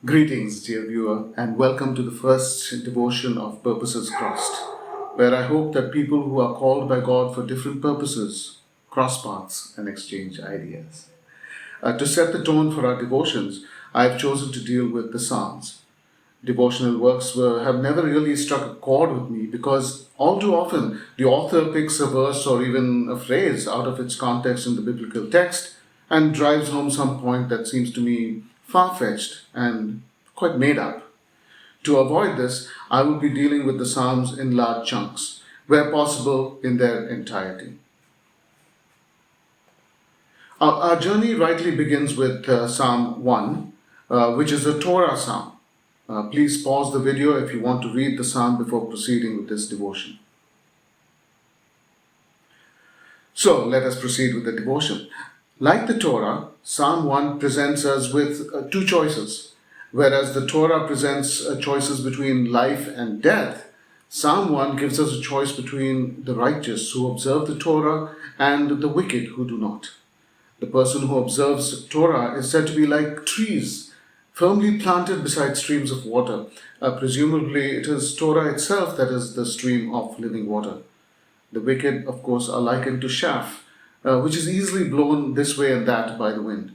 Greetings, dear viewer, and welcome to the first devotion of Purposes Crossed, where I hope that people who are called by God for different purposes cross paths and exchange ideas. To set the tone for our devotions, I have chosen to deal with the Psalms. Devotional works have never really struck a chord with me because all too often the author picks a verse or even a phrase out of its context in the biblical text and drives home some point that seems to me far-fetched and quite made up. To avoid this, I will be dealing with the Psalms in large chunks, where possible in their entirety. Our journey rightly begins with Psalm 1, which is a Torah psalm. Please pause the video if you want to read the psalm before proceeding with this devotion. So let us proceed with the devotion. Like the Torah, Psalm 1 presents us with two choices. Whereas the Torah presents choices between life and death, Psalm 1 gives us a choice between the righteous who observe the Torah and the wicked who do not. The person who observes Torah is said to be like trees firmly planted beside streams of water. Presumably, it is Torah itself that is the stream of living water. The wicked, of course, are likened to chaff, which is easily blown this way and that by the wind.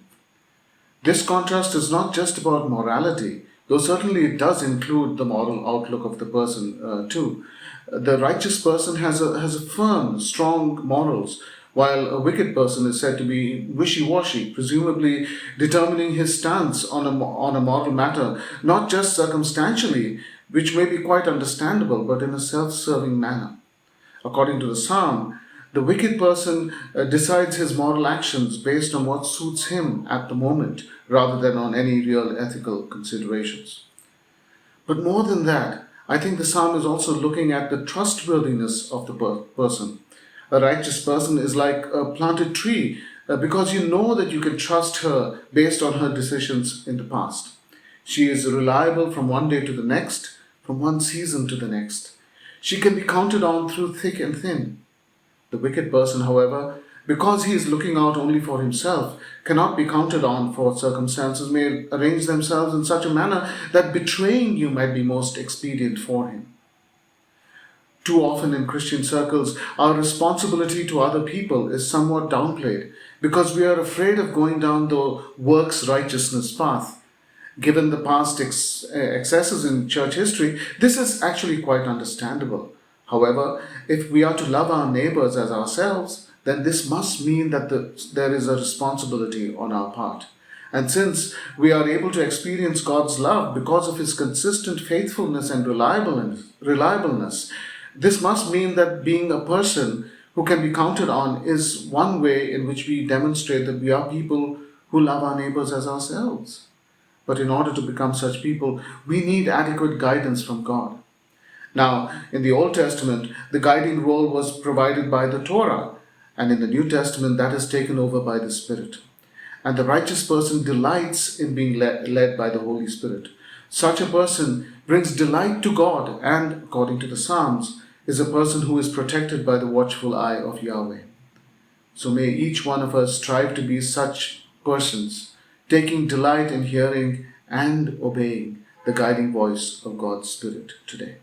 This contrast is not just about morality, though certainly it does include the moral outlook of the person too. The righteous person has a firm, strong morals, while a wicked person is said to be wishy-washy, presumably determining his stance on a moral matter, not just circumstantially, which may be quite understandable, but in a self-serving manner. According to the psalm, the wicked person decides his moral actions based on what suits him at the moment, rather than on any real ethical considerations. But more than that, I think the psalm is also looking at the trustworthiness of the person. A righteous person is like a planted tree because you know that you can trust her based on her decisions in the past. She is reliable from one day to the next, from one season to the next. She can be counted on through thick and thin. The wicked person, however, because he is looking out only for himself, cannot be counted on, for circumstances may arrange themselves in such a manner that betraying you might be most expedient for him. Too often in Christian circles, our responsibility to other people is somewhat downplayed because we are afraid of going down the works righteousness path. Given the past excesses in church history, this is actually quite understandable. However, if we are to love our neighbors as ourselves, then this must mean that there is a responsibility on our part. And since we are able to experience God's love because of His consistent faithfulness and reliableness, this must mean that being a person who can be counted on is one way in which we demonstrate that we are people who love our neighbors as ourselves. But in order to become such people, we need adequate guidance from God. Now, in the Old Testament, the guiding role was provided by the Torah, and in the New Testament, that is taken over by the Spirit. And the righteous person delights in being led by the Holy Spirit. Such a person brings delight to God and, according to the Psalms, is a person who is protected by the watchful eye of Yahweh. So may each one of us strive to be such persons, taking delight in hearing and obeying the guiding voice of God's Spirit today.